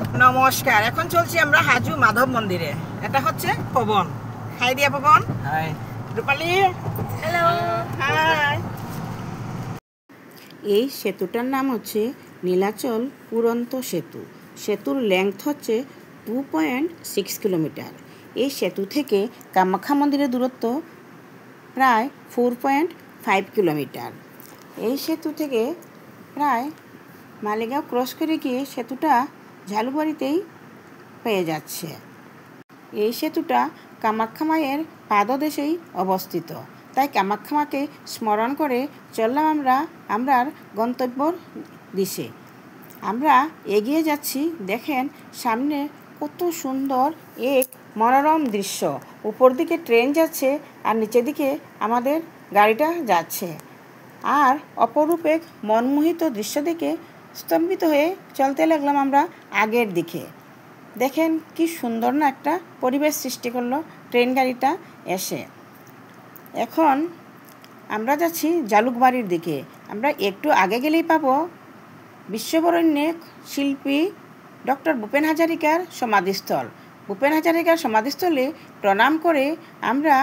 নমস্কার, এখন চলছি আমরা হাজু মাধব মন্দিরে। এটা হচ্ছে পবন। হাই দিয়া পবন। হাই রূপালী। হ্যালো। হাই। এই সেতুটার নাম হচ্ছে নীলাচল পুরন্ত সেতু। সেতুর লেংথ হচ্ছে 2.6 কিলোমিটার। এই সেতু থেকে কামাখ্যা মন্দিরের দূরত্ব প্রায় 4.5 কিলোমিটার। এই সেতু থেকে প্রায় মালিগাঁও ক্রস করে গিয়ে সেতুটা ঝালুবাড়িতেই পেয়ে যাচ্ছে। এই সেতুটা কামাখ্যা মায়ের পাদদেশেই অবস্থিত, তাই কামাখ্যা মাকে স্মরণ করে চললাম আমরার গন্তব্যর দিশে। আমরা এগিয়ে যাচ্ছি। দেখেন সামনে কত সুন্দর এক মনোরম দৃশ্য। উপর দিকে ট্রেন যাচ্ছে আর নিচের দিকে আমাদের গাড়িটা যাচ্ছে। আর অপরূপ এক মনমোহিত দৃশ্য দেখে স্তম্ভিত হয়ে চলতে লাগলাম আমরা আগের দিকে। দেখেন কি সুন্দর না একটা পরিবেশ সৃষ্টি করলো ট্রেন গাড়িটা এসে। এখন আমরা যাচ্ছি জালুকবাড়ির দিকে। আমরা একটু আগে গেলেই পাবো বিশ্ববরেণ্যের শিল্পী ডক্টর ভূপেন হাজারিকার সমাধিস্থল। ভূপেন হাজারিকার সমাধিস্থলে প্রণাম করে আমরা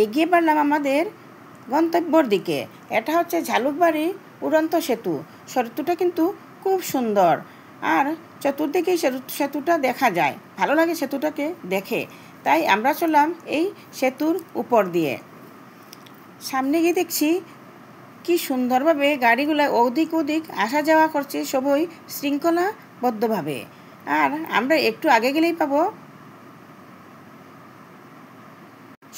এগিয়ে বাড়লাম আমাদের গন্তব্যর দিকে। এটা হচ্ছে ঝালুকবাড়ি উড়ন্ত সেতু। সেতুটা কিন্তু খুব সুন্দর, আর চতুর্দিকেই সেতুটা দেখা যায়। ভালো লাগে সেতুটাকে দেখে, তাই আমরা চললাম এই সেতুর উপর দিয়ে। সামনে গিয়ে দেখছি কি সুন্দরভাবে গাড়িগুলো ওদিক ওদিক আসা যাওয়া করছে, সবই শৃঙ্খলাবদ্ধভাবে। আর আমরা একটু আগে গেলেই পাবো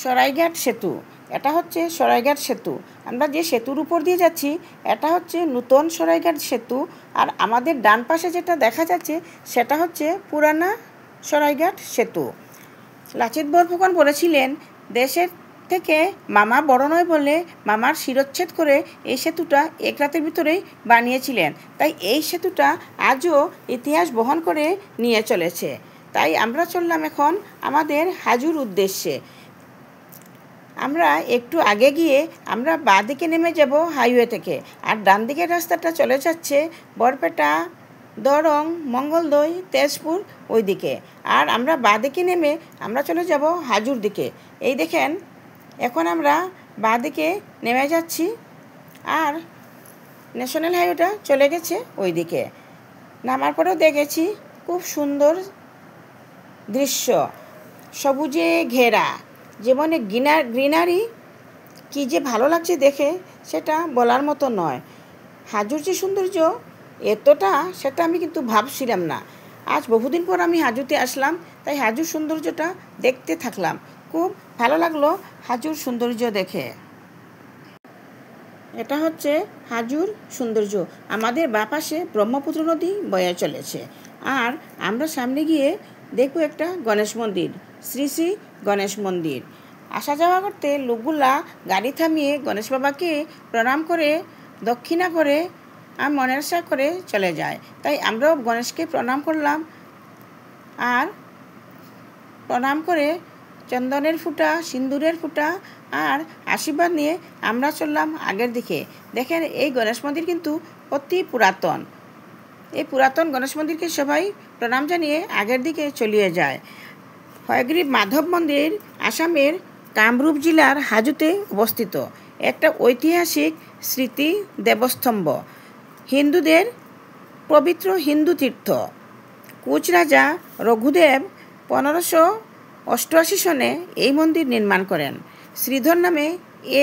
সরাইঘাট সেতু। এটা হচ্ছে সরাইঘাট সেতু। আমরা যে সেতুর উপর দিয়ে যাচ্ছি এটা হচ্ছে নূতন সরাইঘাট সেতু। আর আমাদের ডান পাশে যেটা দেখা যাচ্ছে সেটা হচ্ছে পুরানা সরাইঘাট সেতু। লাচিত বরফুকন বলেছিলেন, দেশের থেকে মামা বড় নয় বলে মামার শিরচ্ছেদ করে এই সেতুটা এক রাতের ভিতরেই বানিয়েছিলেন। তাই এই সেতুটা আজও ইতিহাস বহন করে নিয়ে চলেছে। তাই আমরা চললাম এখন আমাদের হাজুর উদ্দেশ্যে। আমরা একটু আগে গিয়ে আমরা বাঁ দিকে নেমে যাব হাইওয়ে থেকে, আর ডান দিকের রাস্তাটা চলে যাচ্ছে বরপেটা, দরং, মঙ্গলদৈ, তেজপুর ওই দিকে। আর আমরা বাঁ দিকে নেমে আমরা চলে যাব হাজুর দিকে। এই দেখেন এখন আমরা বাঁ দিকে নেমে যাচ্ছি, আর ন্যাশনাল হাইওয়েটা চলে গেছে ওই দিকে। নামার পরেও দেখেছি খুব সুন্দর দৃশ্য, সবুজে ঘেরা, যেমন গ্রিনারি কি যে ভালো লাগছে দেখে সেটা বলার মতো নয়। হাজুর যে সৌন্দর্য এতটা, সেটা আমি কিন্তু ভাবছিলাম না। আজ বহুদিন পর আমি হাজুতে আসলাম, তাই হাজুর সৌন্দর্যটা দেখতে থাকলাম। খুব ভালো লাগলো হাজুর সৌন্দর্য দেখে। এটা হচ্ছে হাজুর সৌন্দর্য। আমাদের বাঁ পাশে ব্রহ্মপুত্র নদী বয়ে চলেছে। আর আমরা সামনে গিয়ে দেখব একটা গণেশ মন্দির, শ্রী শ্রী গণেশ মন্দির। আসা যাওয়া করতে লোকগুলা গাড়ি থামিয়ে গণেশ বাবাকে প্রণাম করে দক্ষিণা করে আর মনের আশা করে চলে যায়। তাই আমরাও গণেশকে প্রণাম করলাম, আর প্রণাম করে চন্দনের ফুটা, সিন্দুরের ফুটা আর আশীর্বাদ নিয়ে আমরা চললাম আগের দিকে। দেখেন এই গণেশ মন্দির কিন্তু অতি পুরাতন। এই পুরাতন গণেশ মন্দিরকে সবাই প্রণাম জানিয়ে আগের দিকে চলিয়ে যায়। হয়গ্রীব মাধব মন্দির আসামের কামরূপ জেলার হাজোতে অবস্থিত একটা ঐতিহাসিক স্মৃতি দেবস্তম্ভ, হিন্দুদের পবিত্র হিন্দু তীর্থ। কোচ রাজা রঘুদেব 1588 সনে এই মন্দির নির্মাণ করেন। শ্রীধর নামে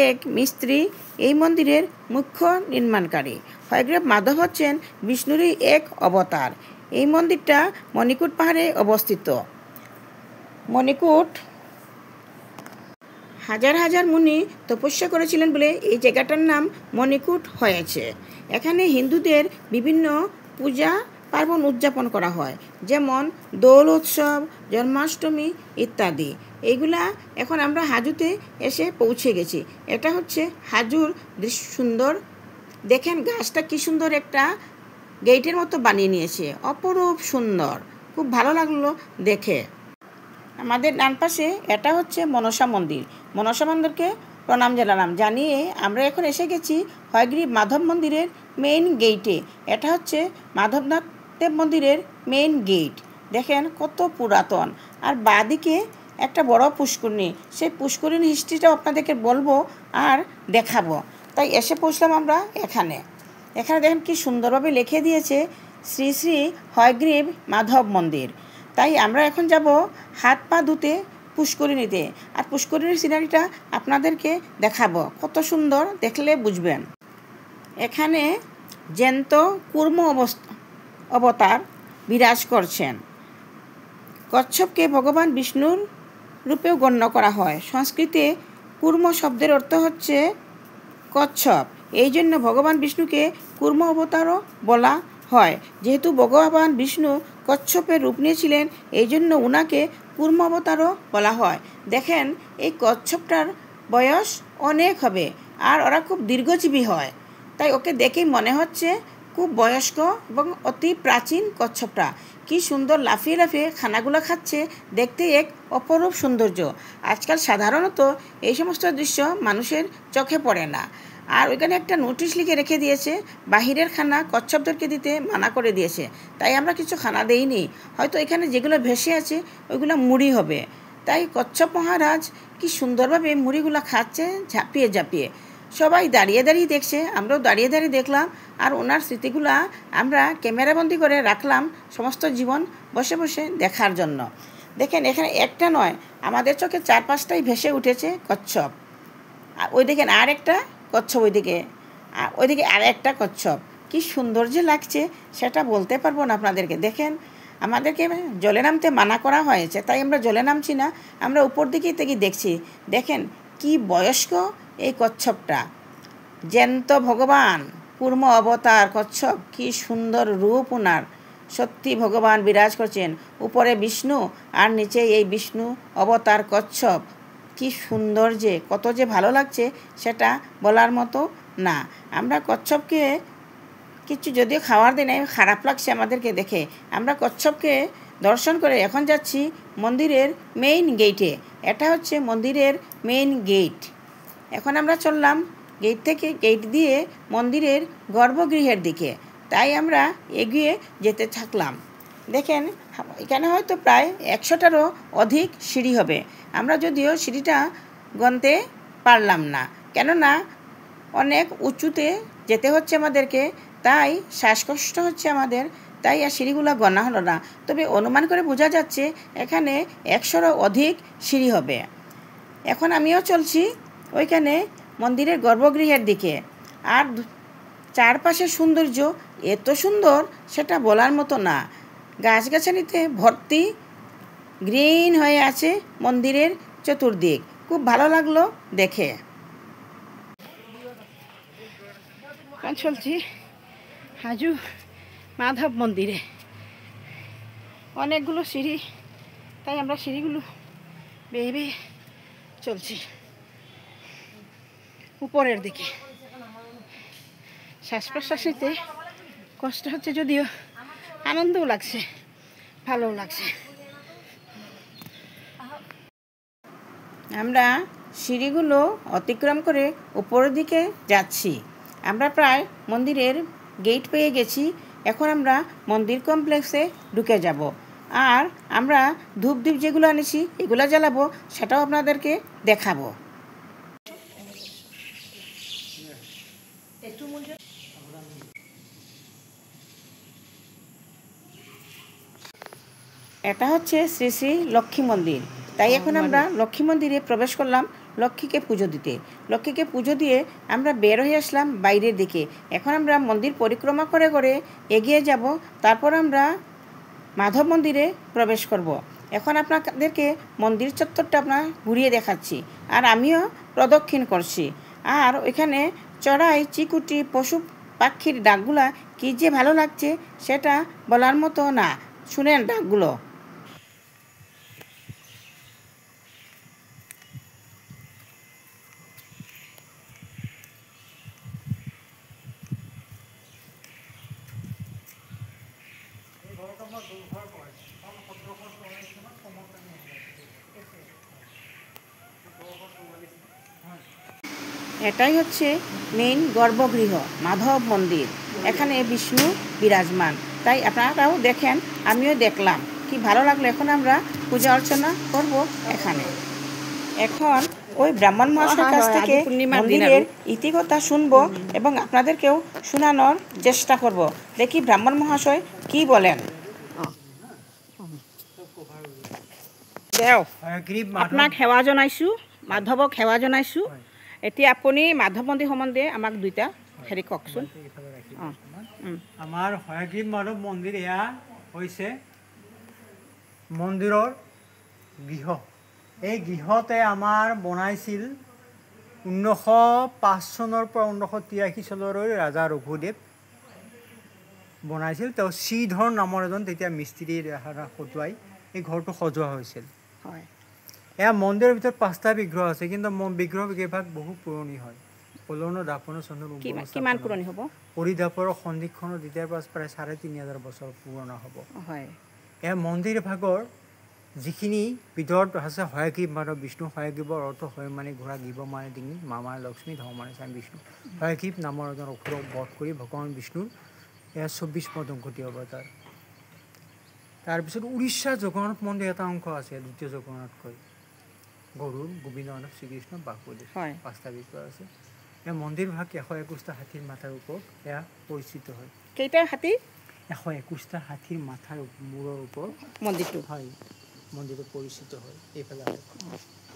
এক মিস্ত্রি এই মন্দিরের মুখ্য নির্মাণকারী। হয়গ্রীব মাধব হচ্ছেন বিষ্ণুরই এক অবতার। এই মন্দিরটা মণিকূট পাহাড়ে অবস্থিত। মণিকূট হাজার হাজার মুনি তপস্যা করেছিলেন বলে এই জায়গাটার নাম মণিকূট হয়েছে। এখানে হিন্দুদের বিভিন্ন পূজা পার্বণ উদযাপন করা হয়, যেমন দোল উৎসব, জন্মাষ্টমী ইত্যাদি। এইগুলা এখন আমরা হাজুতে এসে পৌঁছে গেছি। এটা হচ্ছে হাজুর দৃশ্য। সুন্দর দেখেন গাছটা কি সুন্দর একটা গেটের মতো বানিয়ে নিয়েছে, অপরূপ সুন্দর, খুব ভালো লাগলো দেখে। আমাদের ডান পাশে এটা হচ্ছে মনসা মন্দির। মনসা মন্দিরকে প্রণাম জানালাম জানিয়ে আমরা এখন এসে গেছি হয়গ্রীব মাধব মন্দিরের মেইন গেইটে। এটা হচ্ছে মাধবনাথ দেব মন্দিরের মেইন গেট। দেখেন কত পুরাতন। আর বাঁদিকে একটা বড় পুষ্করিণী, সেই পুষ্করিণী হিস্ট্রিটাও আপনাদেরকে বলবো আর দেখাবো। তাই এসে পৌঁছলাম আমরা এখানে। দেখেন কি সুন্দরভাবে লিখে দিয়েছে শ্রী শ্রী হয়গ্রীব মাধব মন্দির। তাই আমরা এখন যাব হাত পা ধুতে পুষ্করিণীতে। আর পুষ্করিণীর সিনারিটা আপনাদেরকে দেখাবো, কত সুন্দর, দেখলে বুঝবেন। এখানে জ্যান্ত কুর্ম অবতার বিরাজ করছেন। কচ্ছপকে ভগবান বিষ্ণুর রূপেও গণ্য করা হয়। সংস্কৃতে কুর্ম শব্দের অর্থ হচ্ছে কচ্ছপ। এই জন্য ভগবান বিষ্ণুকে কুর্ম অবতারও বলা হয়। যেহেতু ভগবান বিষ্ণু কচ্ছপের রূপ নিয়েছিলেন, এই জন্য উনাকে কুর্ম অবতারও বলা হয়। দেখেন এই কচ্ছপটার বয়স অনেক হবে, আর ওরা খুব দীর্ঘজীবী হয়। তাই ওকে দেখেই মনে হচ্ছে খুব বয়স্ক এবং অতি প্রাচীন কচ্ছপটা। কি সুন্দর লাফিয়ে লাফিয়ে খানাগুলো খাচ্ছে, দেখতে এক অপরূপ সৌন্দর্য। আজকাল সাধারণত এই সমস্ত দৃশ্য মানুষের চোখে পড়ে না। আর ওইখানে একটা নোটিশ লিখে রেখে দিয়েছে, বাহিরের খানা কচ্ছপদেরকে দিতে মানা করে দিয়েছে। তাই আমরা কিছু খানা দেইনি। হয়তো এখানে যেগুলো ভেসে আছে ওইগুলো মুড়ি হবে। তাই কচ্ছপ মহারাজ কি সুন্দরভাবে মুড়িগুলো খাচ্ছে ঝাঁপিয়ে ঝাঁপিয়ে। সবাই দাঁড়িয়ে দাঁড়িয়ে দেখছে, আমরাও দাঁড়িয়ে দাঁড়িয়ে দেখলাম। আর ওনার স্মৃতিগুলা আমরা ক্যামেরাবন্দি করে রাখলাম সমস্ত জীবন বসে বসে দেখার জন্য। দেখেন এখানে একটা নয়, আমাদের চোখে 4-5টাই ভেসে উঠেছে কচ্ছপ। আর ওই দেখেন আর একটা কচ্ছপ, ওইদিকে আর একটা কচ্ছপ। কি সুন্দর যে লাগছে সেটা বলতে পারবো না আপনাদেরকে। দেখেন আমাদেরকে জলে নামতে মানা করা হয়েছে, তাই আমরা জলে নামছি না, আমরা উপর দিকেই থেকে দেখছি। দেখেন কি বয়স্ক এই কচ্ছপটা, জ্যান্ত ভগবান কুর্ম অবতার কচ্ছপ। কি সুন্দর রূপ ওনার, সত্যি ভগবান বিরাজ করছেন। উপরে বিষ্ণু আর নিচে এই বিষ্ণু অবতার কচ্ছপ। কি সুন্দর, যে কত যে ভালো লাগছে সেটা বলার মতো না। আমরা কচ্ছপকে কিছু যদিও খাওয়ার দিনে খারাপ লাগছে আমাদেরকে দেখে, আমরা কচ্ছপকে দর্শন করে এখন যাচ্ছি মন্দিরের মেইন গেইটে। এটা হচ্ছে মন্দিরের মেইন গেইট। এখন আমরা চললাম গেইট দিয়ে মন্দিরের গর্ভগৃহের দিকে। তাই আমরা এগিয়ে যেতে থাকলাম। দেখেন এখানে হয়তো প্রায় 100টারও অধিক সিঁড়ি হবে। আমরা যদিও সিঁড়িটা গুনতে পারলাম না, কেননা অনেক উঁচুতে যেতে হচ্ছে আমাদেরকে, তাই শ্বাসকষ্ট হচ্ছে আমাদের, তাই আর সিঁড়িগুলো গোনা হলো না। তবে অনুমান করে বোঝা যাচ্ছে এখানে 100রও অধিক সিঁড়ি হবে। এখন আমিও চলছি ওইখানে মন্দিরের গর্ভগৃহের দিকে। আর চারপাশের সৌন্দর্য এত সুন্দর সেটা বলার মতো না। গাছগাছালিতে ভর্তি, গ্রিন হয়ে আছে মন্দিরের চতুর্দিক। খুব ভালো লাগলো দেখে। চলছি হাজু মাধব মন্দিরে। অনেকগুলো সিঁড়ি, তাই আমরা সিঁড়িগুলো বেয়ে বেয়ে চলছি উপরের দিকে। শ্বাস প্রশ্বাস নিতে কষ্ট হচ্ছে, যদিও আনন্দও লাগছে, ভালোও লাগছে। আমরা সিঁড়িগুলো অতিক্রম করে উপরের দিকে যাচ্ছি। আমরা প্রায় মন্দিরের গেট পেয়ে গেছি। এখন আমরা মন্দির কমপ্লেক্সে ঢুকে যাব। আর আমরা ধূপদীপ যেগুলো এনেছি এগুলো জ্বালাবো, সেটাও আপনাদেরকে দেখাবো। এটা হচ্ছে শ্রী শ্রী লক্ষ্মী মন্দির। তাই এখন আমরা লক্ষ্মী মন্দিরে প্রবেশ করলাম লক্ষ্মীকে পুজো দিতে। লক্ষ্মীকে পুজো দিয়ে আমরা বের হয়ে আসলাম বাইরের দিকে। এখন আমরা মন্দির পরিক্রমা করে করে এগিয়ে যাব, তারপর আমরা মাধব মন্দিরে প্রবেশ করব। এখন আপনাদেরকে মন্দির চত্বরটা আপনার ঘুরিয়ে দেখাচ্ছি, আর আমিও প্রদক্ষিণ করছি। আর ওইখানে চড়াই চিকুটি পশু পাখির ডাকগুলা কী যে ভালো লাগছে সেটা বলার মতো না। শুনেন ডাকগুলো। এটাই হচ্ছে মেইন গর্ভগৃহ মাধব মন্দির। এখানে বিষ্ণু বিরাজমান, তাই আপনারাও দেখেন, আমিও দেখলাম কি ভালো লাগলো। এখন আমরা পূজা অর্চনা করব এখানে। এখন ওই ব্রাহ্মণ মহাশয়ের কাছ থেকে মন্দিরের ইতিকথা শুনবো এবং আপনাদেরকেও শোনানোর চেষ্টা করব। দেখি ব্রাহ্মণ মহাশয় কি বলেন। আপোনাক সেৱা জনাইছোঁ, মাধৱক সেৱা জনাইছোঁ। এতিয়া আপুনি মাধৱ মন্দিৰ সম্বন্ধে আমাক দুইটা হেৰি কওকচোন। আমাৰ হয়গ্ৰীৱ মাধৱ মন্দিৰ এয়া হৈছে মন্দিৰৰ গৃহ। এই গৃহতে আমাৰ বনাইছিল 1905 চনৰ পৰা 1983 চনলৈ ৰাজা ৰঘুদেৱ বনাইছিল। তেওঁ শ্ৰীধৰ নামৰ এজন তেতিয়া মিস্ত্ৰী খটুৱাই এই ঘৰটো সজোৱা হৈছিল। হয়, এয়া মন্দিৰৰ ভিতৰত 5টা বিগ্ৰহ আছে, কিন্তু বিগ্ৰহ কেইভাগ বহু পুৰণি হয়। পলন দাপন চনৰ কিমান পুৰণি হ'ব? পৰিদাপৰ সন্ধিক্ষণৰ তেতিয়াৰ পৰা প্ৰায় 3500 বছৰ পুৰণা হ'ব। হয়, এয়া মন্দিৰ ভাগৰ যিখিনি ভিতৰত আছে হয়গ্ৰীৱ মাধৱ বিষ্ণু। হয়গ্ৰীৱৰ অৰ্থ হয় মানে ঘোঁৰা, গিব মানে ডিঙি, মা মানে লক্ষ্মী, ধ মানে স্বামী বিষ্ণু। হয়গ্ৰীৱ নামৰ এজন অসুৰক বধ কৰি ভগৱান বিষ্ণুৰ এয়া 24 দম্পতি অৱতাৰ। তাৰপিছত উৰিষ্যাৰ জগন্নাথ মন্দিৰ এটা অংশ আছে, দ্বিতীয় জগন্নাথকৈ। গৰুড়, গোবিন্দ মাধৱ, শ্ৰীকৃষ্ণ, বাসুদেৱ, 5টা বিগ্ৰহ আছে। এয়া মন্দিৰ ভাগ 121টা হাতীৰ মাথাৰ ওপৰত এয়া পৰিচিত হয়। কেইটা হাতী? 121টা হাতীৰ মাথাৰ মূৰৰ ওপৰত মন্দিৰটো হয়, মন্দিৰটো পৰিচিত হয়। এইফালে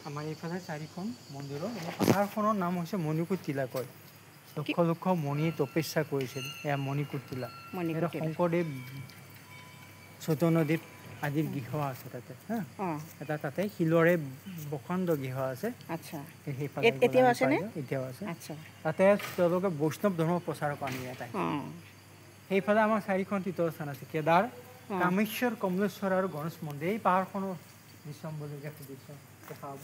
আমাৰ এইফালে 4খন মন্দিৰৰ পাহাৰখনৰ নাম হৈছে মণিকূট টিলা কয়। লক্ষ লক্ষ মণি তপস্যা কৰিছিল, এয়া মণিকূট টিলা। শংকৰদেৱ, চৈতন্যদেৱ আদিৰ গৃহ আছে তাতে। এটা তাতে শিলৰে বখণ্ড গৃহ আছে। এতিয়াও আছে। তাতে তেওঁলোকে বৈষ্ণৱ ধৰ্ম প্ৰচাৰক আনি এটাই। সেইফালে আমাৰ 4খন তীৰ্থস্থান আছে, কেদাৰ, কামেশ্বৰ, কমলেশ্বৰ আৰু গণেশ মন্দিৰ। এই পাহাৰখনৰ দৃশ্যমূলক দৃশ্য দেখা পাব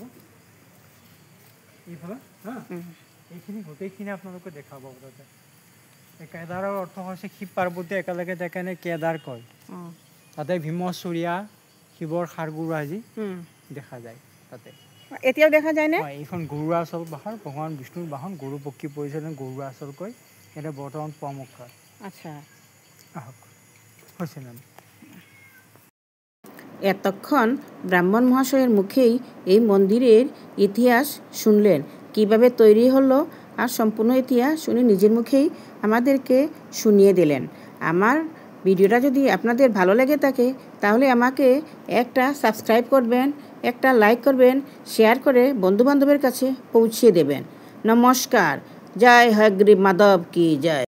এইফালে। এইখিনি গোটেইখিনি আপোনালোকে দেখা পাব তাতে। কেদাৰৰ অৰ্থ হৈছে শিৱ পাৰ্বতী একেলগে থাকে, কেদাৰ কয়। তাতে ভীমচুৰীয়া, শিৱৰ সাৰগুৰু আজি দেখা যায় তাতে। এতিয়াও দেখা যায়নে? এইখন গৰুড়াচল পাহাৰ, ভগৱান বিষ্ণুৰ বাহন, গৰু পক্ষী পৰিচালন গৰুড়াচল কয়। এটা বৰ্তমান পোৱামক্কা। আচ্ছা, আহক হৈছে নাম। এতক্ষণ ব্রাহ্মণ মহাশয়ের মুখেই এই মন্দিরের ইতিহাস শুনলেন, কিভাবে তৈরি হলো, আর সম্পূর্ণ ইতিহাস উনি নিজের মুখেই আমাদেরকে শুনিয়ে দিলেন। আমার ভিডিওটা যদি আপনাদের ভালো লেগে থাকে তাহলে আমাকে একটা সাবস্ক্রাইব করবেন, একটা লাইক করবেন, শেয়ার করে বন্ধুবান্ধবের কাছে পৌঁছিয়ে দেবেন। নমস্কার। জয় হয়গ্রীব মাধব কি জয়।